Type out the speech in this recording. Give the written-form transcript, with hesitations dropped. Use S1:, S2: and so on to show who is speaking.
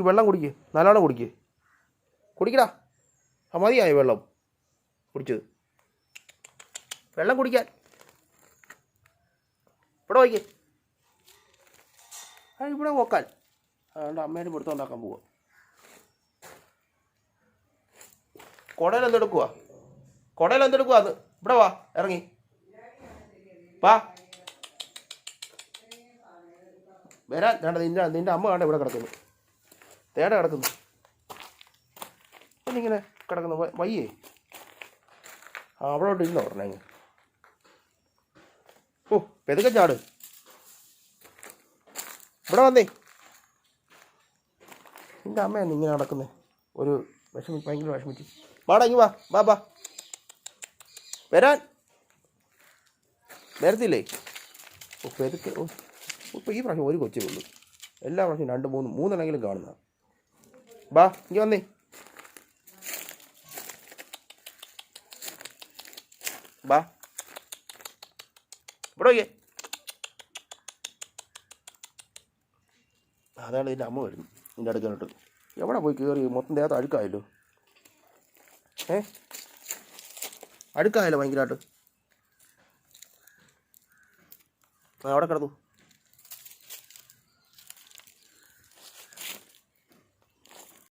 S1: വെള്ളം കുടിക്ക്, നല്ലോണം കുടിക്ക്. കുടിക്കടാ. മതിയായി വെള്ളം കുടിച്ചത്. വെള്ളം കുടിക്കാൻ ഇവിടെ വയ്ക്ക്. ഇവിടെ നോക്കാൻ അതുകൊണ്ട് അമ്മേനെ പിടുത്തമുണ്ടാക്കാൻ പോവുക. കുടയിലെന്തെടുക്കുക അത് ഇവിടെ വാ, ഇറങ്ങി വാ. വരാൻ വേണ്ട. നിൻ്റെ അമ്മ വേണ്ട ഇവിടെ കിടക്കുന്നു, കിടക്കുന്നു. എന്നിങ്ങനെ കിടക്കുന്നു വയ്യേ. അവളോട്ട് ഇല്ല പറഞ്ഞേ. ഓ പെതുക്കെ ചാട്. ഇവിടെ വന്നേ. നിൻ്റെ അമ്മയാണ് ഇങ്ങനെ നടക്കുന്നേ. ഒരു ഭയങ്കര വിഷമിച്ച്. വാടാ ഇങ്ങ് വാ, ബാ വരാൻ. വരത്തില്ലേ? ഓ പെതുക്കെ. ഓ ഇപ്പോൾ ഈ പ്രാവശ്യം ഒരു കൊച്ചേ ഉള്ളൂ. എല്ലാ പ്രാവശ്യം 2-3 കാണുന്ന. ബാ ഇങ്ങ് വന്നേ. ബാ ഇവിടെ വയ്യേ. അതാണ് ഇതിൻ്റെ അമ്മ വരുന്നു നിൻ്റെ അടുക്കാനായിട്ട്. എവിടെ പോയി കയറി? മൊത്തം ദേഹത്ത് അഴുക്കായല്ലോ. അഴുക്കായല്ലോ ഭയങ്കരമായിട്ട്. അവിടെ കിടന്നു.